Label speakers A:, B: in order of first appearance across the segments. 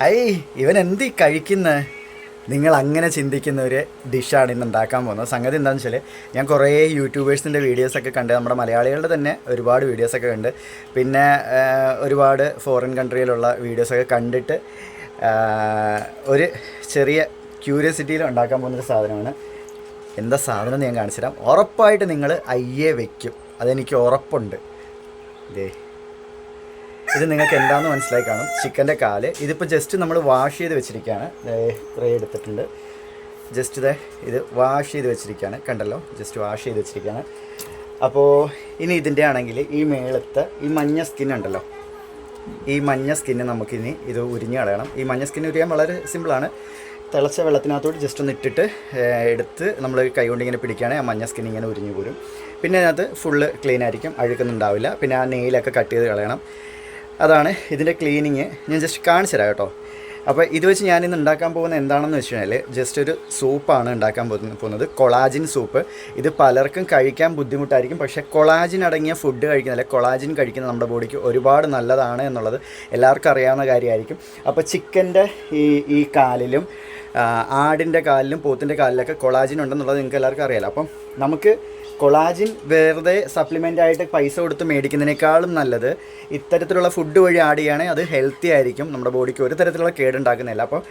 A: I ഇവൻ എന്ത് കഴിക്കുന്നത്? നിങ്ങൾ അങ്ങനെ ചിന്തിക്കുന്ന ഒരു ഡിഷാണ് ഇന്ന് ഉണ്ടാക്കാൻ പോകുന്നത്. സംഗതി എന്താണെന്ന് വെച്ചാൽ ഞാൻ കുറേ യൂട്യൂബേഴ്സിൻ്റെ വീഡിയോസൊക്കെ കണ്ട്, നമ്മുടെ മലയാളികളുടെ തന്നെ ഒരുപാട് വീഡിയോസൊക്കെ കണ്ട്, പിന്നെ ഒരുപാട് ഫോറിൻ കൺട്രിയിലുള്ള വീഡിയോസൊക്കെ കണ്ടിട്ട് ഒരു ചെറിയ ക്യൂരിയോസിറ്റിയിൽ ഉണ്ടാക്കാൻ പോകുന്നൊരു സാധനമാണ്. എന്താ സാധനം ഞാൻ കാണിച്ചു തരാം. ഉറപ്പായിട്ട് നിങ്ങൾ അയ്യേ വയ്ക്കും, അതെനിക്ക് ഉറപ്പുണ്ട്. ഇതേ ഇത് നിങ്ങൾക്ക് എന്താണെന്ന് മനസ്സിലായി കാണും. ചിക്കൻ്റെ കാല് ഇതിപ്പോൾ ജസ്റ്റ് നമ്മൾ വാഷ് ചെയ്ത് വെച്ചിരിക്കുകയാണ്. കുറേ എടുത്തിട്ടുണ്ട്. ജസ്റ്റ് ഇത് വാഷ് ചെയ്ത് വെച്ചിരിക്കുകയാണ്, കണ്ടല്ലോ, ജസ്റ്റ് വാഷ് ചെയ്ത് വെച്ചിരിക്കുകയാണ്. അപ്പോൾ ഇനി ഇതിൻ്റെ ആണെങ്കിൽ ഈ മേളത്തെ ഈ മഞ്ഞ സ്കിൻ ഉണ്ടല്ലോ, ഈ മഞ്ഞ സ്കിന്ന് നമുക്കിനി ഇത് ഉരിഞ്ഞ് കളയണം. ഈ മഞ്ഞ സ്കിൻ ഉരിയാൻ വളരെ സിമ്പിളാണ്. തിളച്ച വെള്ളത്തിനകത്തോട്ട് ജസ്റ്റ് ഒന്ന് ഇട്ടിട്ട് എടുത്ത് നമ്മൾ കൈ കൊണ്ട് ഇങ്ങനെ പിടിക്കുകയാണെങ്കിൽ ആ മഞ്ഞ സ്കിൻ ഇങ്ങനെ ഉരിഞ്ഞ് പോരും. പിന്നെ അതിനകത്ത് ഫുള്ള് ക്ലീൻ ആയിരിക്കും, അഴുക്കുന്നുണ്ടാവില്ല. പിന്നെ ആ നെയിലൊക്കെ കട്ട് ചെയ്ത് കളയണം. അതാണ് ഇതിൻ്റെ ക്ലീനിങ്. ഞാൻ ജസ്റ്റ് കാണിച്ചു തരാം കേട്ടോ. അപ്പോൾ ഇത് വെച്ച് ഞാനിന്ന് ഉണ്ടാക്കാൻ പോകുന്നത് എന്താണെന്ന് വെച്ച് കഴിഞ്ഞാൽ ജസ്റ്റ് ഒരു സൂപ്പാണ് ഉണ്ടാക്കാൻ പോകുന്നത്, കൊളാജിൻ സൂപ്പ്. ഇത് പലർക്കും കഴിക്കാൻ ബുദ്ധിമുട്ടായിരിക്കും, പക്ഷേ കൊളാജിൻ അടങ്ങിയ ഫുഡ് കഴിക്കുന്നില്ല, കൊളാജിൻ കഴിക്കുന്നത് നമ്മുടെ ബോഡിക്ക് ഒരുപാട് നല്ലതാണ് എന്നുള്ളത് എല്ലാവർക്കും അറിയാവുന്ന കാര്യമായിരിക്കും. അപ്പോൾ ചിക്കൻ്റെ ഈ കാലിലും ആടിൻ്റെ കാലിലും പോത്തിൻ്റെ കാലിലൊക്കെ കൊളാജിൻ ഉണ്ടെന്നുള്ളത് നിങ്ങൾക്ക് എല്ലാവർക്കും അറിയാമല്ലോ. അപ്പം നമുക്ക് കൊളാജിൻ വെറുതെ സപ്ലിമെൻ്റ് ആയിട്ട് പൈസ കൊടുത്ത് മേടിക്കുന്നതിനേക്കാളും നല്ലത് ഇത്തരത്തിലുള്ള ഫുഡ് വഴി ആഡ് ചെയ്യുകയാണെങ്കിൽ അത് ഹെൽത്തി ആയിരിക്കും, നമ്മുടെ ബോഡിക്ക് ഒരു തരത്തിലുള്ള കേടുണ്ടാക്കുന്നില്ല. അപ്പോൾ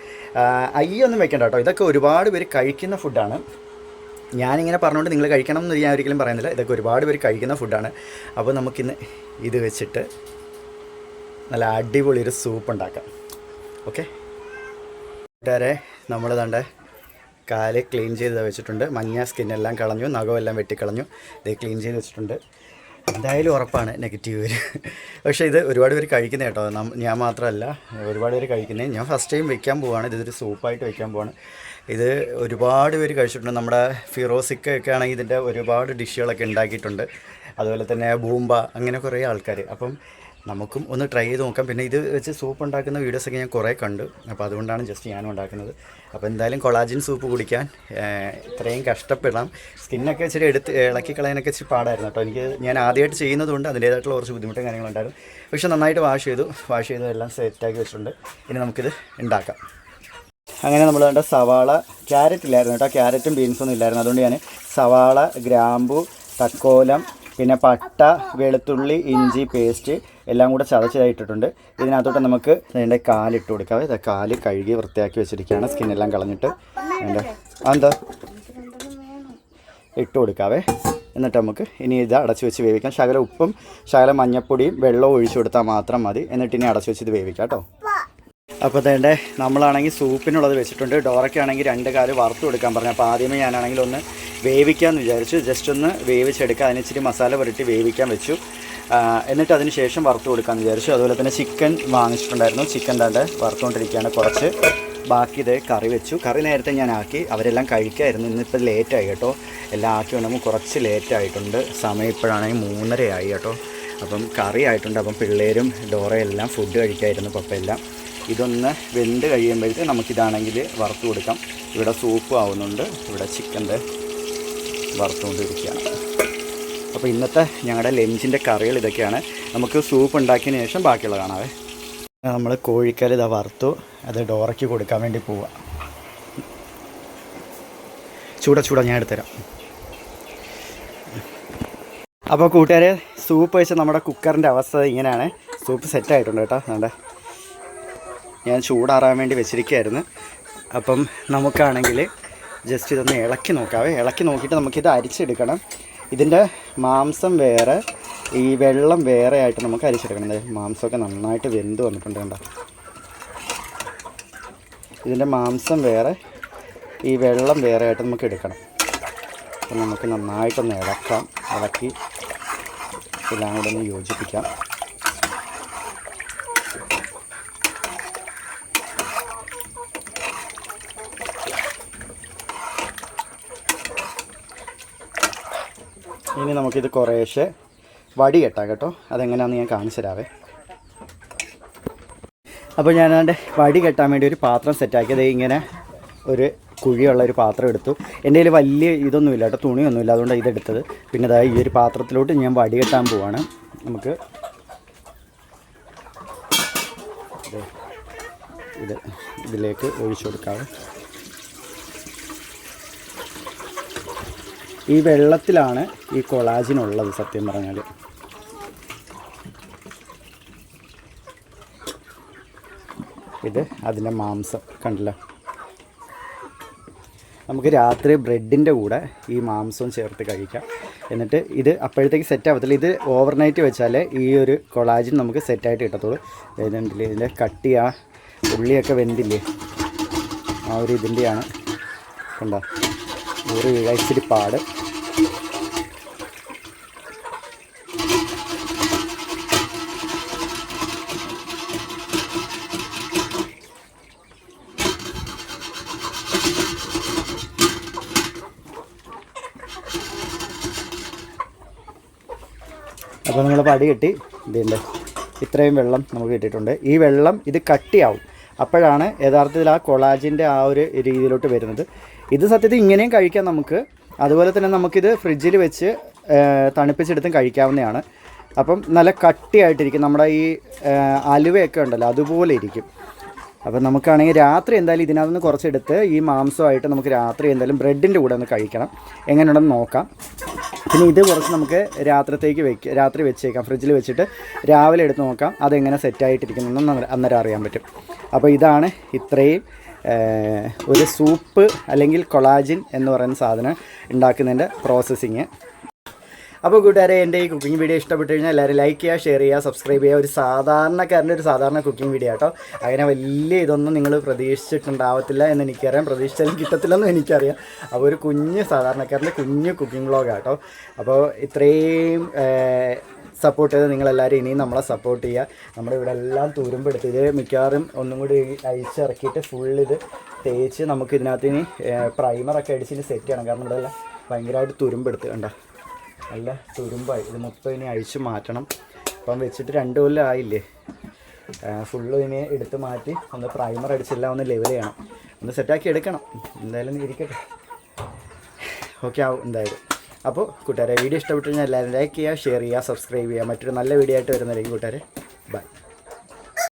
A: അയ്യൊന്നും വെക്കണ്ട കേട്ടോ, ഇതൊക്കെ ഒരുപാട് പേര് കഴിക്കുന്ന ഫുഡാണ്. ഞാനിങ്ങനെ പറഞ്ഞുകൊണ്ട് നിങ്ങൾ കഴിക്കണം എന്ന് ഞാൻ ഒരിക്കലും പറയുന്നില്ല, ഇതൊക്കെ ഒരുപാട് പേര് കഴിക്കുന്ന ഫുഡാണ്. അപ്പോൾ നമുക്കിന്ന് ഇത് വെച്ചിട്ട് നല്ല അടിപൊളി ഒരു സൂപ്പ് ഉണ്ടാക്കാം. ഓക്കെ കൂട്ടുകാരെ, നമ്മൾ ദാണ്ടെ കാല് ക്ലീൻ ചെയ്ത് വെച്ചിട്ടുണ്ട്. മഞ്ഞ സ്കിന്നെല്ലാം കളഞ്ഞു, നഖമെല്ലാം വെട്ടിക്കളഞ്ഞു. ഇത് ക്ലീൻ ചെയ്ത് വെച്ചിട്ടുണ്ട്. എന്തായാലും ഉറപ്പാണ് നെഗറ്റീവ് വരും, പക്ഷേ ഇത് ഒരുപാട് പേര് കഴിക്കുന്നത് കേട്ടോ. ഞാൻ മാത്രമല്ല, ഒരുപാട് പേര് കഴിക്കുന്നത്. ഞാൻ ഫസ്റ്റ് ടൈം വെക്കാൻ പോവുകയാണ്, ഇതൊരു സൂപ്പായിട്ട് വെക്കാൻ പോവാണ്. ഇത് ഒരുപാട് പേര് കഴിച്ചിട്ടുണ്ട്. നമ്മുടെ ഫിറോസിക്കൊക്കെ ആണെങ്കിൽ ഇതിൻ്റെ ഒരുപാട് ഡിഷുകളൊക്കെ ഉണ്ടാക്കിയിട്ടുണ്ട്. അതുപോലെ തന്നെ ബൂമ്പ, അങ്ങനെ കുറേ ആൾക്കാർ. അപ്പം നമുക്കും ഒന്ന് ട്രൈ ചെയ്ത് നോക്കാം. പിന്നെ ഇത് വെച്ച് സൂപ്പ് ഉണ്ടാക്കുന്ന വീഡിയോസൊക്കെ ഞാൻ കുറേ കണ്ടു, അപ്പോൾ അതുകൊണ്ടാണ് ജസ്റ്റ് ഞാനും ഉണ്ടാക്കുന്നത്. അപ്പോൾ എന്തായാലും കൊളാജിൻ സൂപ്പ് കുടിക്കാൻ ഇത്രയും കഷ്ടപ്പെടാം. സ്കിന്നൊക്കെ ഇച്ചിരി ഇളക്കി കളയാനൊക്കെ ഇച്ചിരി പാടായിരുന്നു കേട്ടോ. ഞാൻ ആദ്യമായിട്ട് ചെയ്യുന്നതുകൊണ്ട് അതിൻ്റേതായിട്ടുള്ള കുറച്ച് ബുദ്ധിമുട്ടും കാര്യങ്ങളുണ്ടായിരുന്നു. പക്ഷേ നന്നായിട്ട് വാഷ് ചെയ്തു എല്ലാം സെറ്റാക്കി വെച്ചിട്ടുണ്ട്. ഇനി നമുക്കിത് ഉണ്ടാക്കാം. അങ്ങനെ നമ്മൾ വേണ്ട സവാള, ക്യാരറ്റ് ഇല്ലായിരുന്നു കേട്ടോ, ക്യാരറ്റും ബീൻസൊന്നും ഇല്ലായിരുന്നു. അതുകൊണ്ട് ഞാൻ സവാള, ഗ്രാമ്പു, തക്കോലം, പിന്നെ പട്ട, വെളുത്തുള്ളി, ഇഞ്ചി പേസ്റ്റ് എല്ലാം കൂടെ ചതച്ചതായിട്ടിട്ടുണ്ട്. ഇതിനകത്തോട്ട് നമുക്ക് അതിൻ്റെ കാലിട്ട് കൊടുക്കാവേ. ഇത് കാല് കഴുകി വൃത്തിയാക്കി വെച്ചിരിക്കുകയാണ്, സ്കിന്നെല്ലാം കളഞ്ഞിട്ട്. അതിൻ്റെ എന്താ ഇട്ട് കൊടുക്കാവേ. എന്നിട്ട് നമുക്ക് ഇനി ഇത് അടച്ചു വെച്ച് വേവിക്കാം. ശകലം ഉപ്പും ശകലം മഞ്ഞപ്പൊടിയും വെള്ളവും ഒഴിച്ചു കൊടുത്താൽ മാത്രം മതി. എന്നിട്ട് ഇനി അടച്ചു വെച്ച് ഇത് വേവിക്കാം കേട്ടോ. അപ്പോൾ അതേണ്ടേ നമ്മളാണെങ്കിൽ സൂപ്പിനുള്ളത് വെച്ചിട്ടുണ്ട്. ഡോറയ്ക്കാണെങ്കിൽ 2 കാല് വറുത്ത് കൊടുക്കാൻ പറഞ്ഞു. അപ്പോൾ ആദ്യമേ ഞാനാണെങ്കിൽ ഒന്ന് വേവിക്കാമെന്ന് വിചാരിച്ചു. ജസ്റ്റ് ഒന്ന് വേവിച്ചെടുക്കുക. അതിന് ഇച്ചിരി മസാല പുരട്ടി വേവിക്കാൻ വെച്ചു. എന്നിട്ട് അതിന് ശേഷം വറുത്ത് കൊടുക്കാമെന്ന് വിചാരിച്ചു. അതുപോലെ തന്നെ ചിക്കൻ വാങ്ങിച്ചിട്ടുണ്ടായിരുന്നു. ചിക്കൻ താണ്ട് വറുത്തുകൊണ്ടിരിക്കുകയാണ് കുറച്ച്. ബാക്കി ഇത് കറി വെച്ചു. കറി നേരത്തെ ഞാൻ ആക്കി, അവരെല്ലാം കഴിക്കായിരുന്നു. ഇന്നിപ്പോൾ ലേറ്റായി കേട്ടോ. എല്ലാം ആക്കി വന്നപ്പോൾ കുറച്ച് ലേറ്റായിട്ടുണ്ട്. സമയം ഇപ്പോഴാണെങ്കിൽ 3:30 ആയി കേട്ടോ. അപ്പം കറി ആയിട്ടുണ്ട്. അപ്പം പിള്ളേരും ഡോറയെല്ലാം ഫുഡ് കഴിക്കായിരുന്നു, പപ്പയെല്ലാം. ഇതൊന്ന് വെന്ത് കഴിയുമ്പോഴത്തേക്ക് നമുക്കിതാണെങ്കിൽ വറുത്ത് കൊടുക്കാം. ഇവിടെ സൂപ്പ് ആവുന്നുണ്ട്, ഇവിടെ ചിക്കൻ്റെ വറുത്തുകൊണ്ടിരിക്കുകയാണ്. അപ്പോൾ ഇന്നത്തെ ഞങ്ങളുടെ ലഞ്ചിൻ്റെ കറികൾ ഇതൊക്കെയാണ്. നമുക്ക് സൂപ്പ് ഉണ്ടാക്കിയതിന് ശേഷം ബാക്കിയുള്ള കാണാവേ. നമ്മൾ കോഴിക്കറി ഇതാ വറുത്തു, അത് ഡോറയ്ക്ക് കൊടുക്കാൻ വേണ്ടി പോവാം. ചൂടാ ഞാൻ എടുത്തുതരാം. അപ്പോൾ കൂട്ടുകാരെ, സൂപ്പ് വെച്ച് നമ്മുടെ കുക്കറിൻ്റെ അവസ്ഥ ഇങ്ങനെയാണ്. സൂപ്പ് സെറ്റായിട്ടുണ്ട് കേട്ടോ. അതുകൊണ്ട് ഞാൻ ചൂടാറാൻ വേണ്ടി വെച്ചിരിക്കുകയായിരുന്നു. അപ്പം നമുക്കാണെങ്കിൽ ജസ്റ്റ് ഇതൊന്ന് ഇളക്കി നോക്കാവേ. ഇളക്കി നോക്കിയിട്ട് നമുക്കിത് അരിച്ചെടുക്കണം. ഇതിൻ്റെ മാംസം വേറെ, ഈ വെള്ളം വേറെ ആയിട്ട് നമുക്ക് അരിച്ചെടുക്കണം. മാംസമൊക്കെ നന്നായിട്ട് വെന്ത് വന്നിട്ടുണ്ട് കണ്ടോ. ഇതിൻ്റെ മാംസം വേറെ, ഈ വെള്ളം വേറെ ആയിട്ട് നമുക്ക് എടുക്കണം. അപ്പം നമുക്ക് നന്നായിട്ടൊന്ന് ഇളക്കി എല്ലാം കൂടെ ഒന്ന് യോജിപ്പിക്കാം. ഇനി നമുക്കിത് കുറേശ്ശെ വടി കെട്ടാം കേട്ടോ. അതെങ്ങനെയാണെന്ന് ഞാൻ കാണിച്ചു തരാവേ. അപ്പോൾ ഞാനതിൻ്റെ വടി കെട്ടാൻ വേണ്ടി ഒരു പാത്രം സെറ്റാക്കിയത് ഇങ്ങനെ ഒരു കുഴിയുള്ള ഒരു പാത്രം എടുത്തു. എൻ്റെ കയ്യിൽ വലിയ ഇതൊന്നുമില്ല കേട്ടോ, തുണിയൊന്നുമില്ല, അതുകൊണ്ടാണ് ഇതെടുത്തത്. പിന്നെ അതായത് ഈ ഒരു പാത്രത്തിലോട്ട് ഞാൻ വടി കെട്ടാൻ പോവാണ്. നമുക്ക് ഇതിലേക്ക് ഒഴിച്ചു കൊടുക്കാം. ഈ വെള്ളത്തിലാണ് ഈ കൊളാജിനുള്ളത് സത്യം പറഞ്ഞാൽ. ഇത് അതിൻ്റെ മാംസം കണ്ടില്ല. നമുക്ക് രാത്രി ബ്രെഡിൻ്റെ കൂടെ ഈ മാംസവും ചേർത്ത് കഴിക്കാം. എന്നിട്ട് ഇത് അപ്പോഴത്തേക്ക് സെറ്റ് ആവത്തില്ല. ഇത് ഓവർനൈറ്റ് വെച്ചാൽ ഈ ഒരു കൊളാജിൻ നമുക്ക് സെറ്റായിട്ട് കിട്ടത്തുള്ളൂ. ഇതുണ്ടല്ലേ ഇതിൻ്റെ കട്ടി, ആ ഉള്ളിയൊക്കെ വെന്തില്ലേ, ആ ഒരു ഇതിൻ്റെയാണ്. കണ്ടോ ഊറി വീഴ ഇച്ചിരി പാട്. അപ്പോൾ നമ്മൾ പടി കെട്ടി ഇതിൻ്റെ ഇത്രയും വെള്ളം നമുക്ക് കിട്ടിയിട്ടുണ്ട്. ഈ വെള്ളം ഇത് കട്ടിയാവും, അപ്പോഴാണ് യഥാർത്ഥത്തിൽ ആ കൊളാജിൻ്റെ ആ ഒരു രീതിയിലോട്ട് വരുന്നത്. ഇത് സത്യത്തിൽ ഇങ്ങനെയും കഴിക്കാം നമുക്ക്. അതുപോലെ തന്നെ നമുക്കിത് ഫ്രിഡ്ജിൽ വെച്ച് തണുപ്പിച്ചെടുത്തും കഴിക്കാവുന്നതാണ്. അപ്പം നല്ല കട്ടിയായിട്ടിരിക്കും. നമ്മുടെ ഈ അലുവയൊക്കെ ഉണ്ടല്ലോ അതുപോലെ ഇരിക്കും. അപ്പം നമുക്കാണെങ്കിൽ രാത്രി എന്തായാലും ഇതിനകത്ത് നിന്ന് കുറച്ചെടുത്ത് ഈ മാംസമായിട്ട് നമുക്ക് രാത്രി എന്തായാലും ബ്രെഡിൻ്റെ കൂടെ ഒന്ന് കഴിക്കണം. എങ്ങനെയുണ്ടെന്ന് നോക്കാം. പിന്നെ ഇത് കുറച്ച് നമുക്ക് രാത്രി വെച്ചേക്കാം, ഫ്രിഡ്ജിൽ വെച്ചിട്ട് രാവിലെ എടുത്ത് നോക്കാം അതെങ്ങനെ സെറ്റായിട്ടിരിക്കുന്നതെന്ന് അന്നേരം അറിയാൻ പറ്റും. അപ്പോൾ ഇതാണ് ഇത്രയും ഒരു സൂപ്പ് അല്ലെങ്കിൽ കൊളാജിൻ എന്ന് പറയുന്ന സാധനം ഉണ്ടാക്കുന്നതിൻ്റെ പ്രോസസ്സിങ്. അപ്പോൾ കൂട്ടുകാരെ, എൻ്റെ ഈ കുക്കിംഗ് വീഡിയോ ഇഷ്ടപ്പെട്ട് കഴിഞ്ഞാൽ എല്ലാവരും ലൈക്ക് ചെയ്യുക, ഷെയർ ചെയ്യുക, സബ്സ്ക്രൈബ് ചെയ്യുക. ഒരു സാധാരണക്കാരൻ്റെ ഒരു സാധാരണ കുക്കിംഗ് വീഡിയോ കേട്ടോ. അങ്ങനെ വലിയ ഇതൊന്നും നിങ്ങൾ പ്രതീക്ഷിച്ചിട്ടുണ്ടാവത്തില്ല എന്ന് എനിക്കറിയാം, പ്രതീക്ഷിച്ചാലും കിട്ടത്തില്ലെന്നും എനിക്കറിയാം. അപ്പോൾ ഒരു സാധാരണക്കാരൻ്റെ കുഞ്ഞ് കുക്കിംഗ് വ്ളോഗ് കേട്ടോ. അപ്പോൾ ഇത്രയും സപ്പോർട്ട് ചെയ്ത് നിങ്ങളെല്ലാവരും ഇനിയും നമ്മളെ സപ്പോർട്ട് ചെയ്യുക. നമ്മുടെ ഇവിടെ എല്ലാം തുരുമ്പെടുത്ത് ഇത് മിക്കവാറും ഒന്നും കൂടി അഴിച്ചിറക്കിയിട്ട് ഫുള്ളിത് തേച്ച് നമുക്ക് ഇതിനകത്ത് ഇനി പ്രൈമറൊക്കെ അടിച്ച് ഇനി സെറ്റ് ചെയ്യണം. കാരണം ഇവിടെ എല്ലാം ഭയങ്കരമായിട്ട് തുരുമ്പെടുത്ത് കണ്ടോ, നല്ല തുരുമ്പായി. ഇത് മൊത്തം ഇനി അഴിച്ച് മാറ്റണം. ഇപ്പം വെച്ചിട്ട് 2 കൊല്ലം ആയില്ലേ. ഫുള്ള് ഇനി എടുത്ത് മാറ്റി ഒന്ന് പ്രൈമർ അടിച്ചെല്ലാം ഒന്ന് ലെവൽ ചെയ്യണം, ഒന്ന് സെറ്റാക്കി എടുക്കണം. എന്തായാലും ഇരിക്കട്ടെ, ഓക്കെ ആവും എന്തായാലും. അപ്പോൾ കൂട്ടുകാരെ, വീഡിയോ ഇഷ്ടപ്പെട്ടു കഴിഞ്ഞാൽ എല്ലാവരും ലൈക്ക് ചെയ്യുക, ഷെയർ ചെയ്യുക, സബ്സ്ക്രൈബ് ചെയ്യുക. മറ്റൊരു നല്ല വീഡിയോ ആയിട്ട് വരുന്നതായിരിക്കും കൂട്ടുകാരെ. ബൈ.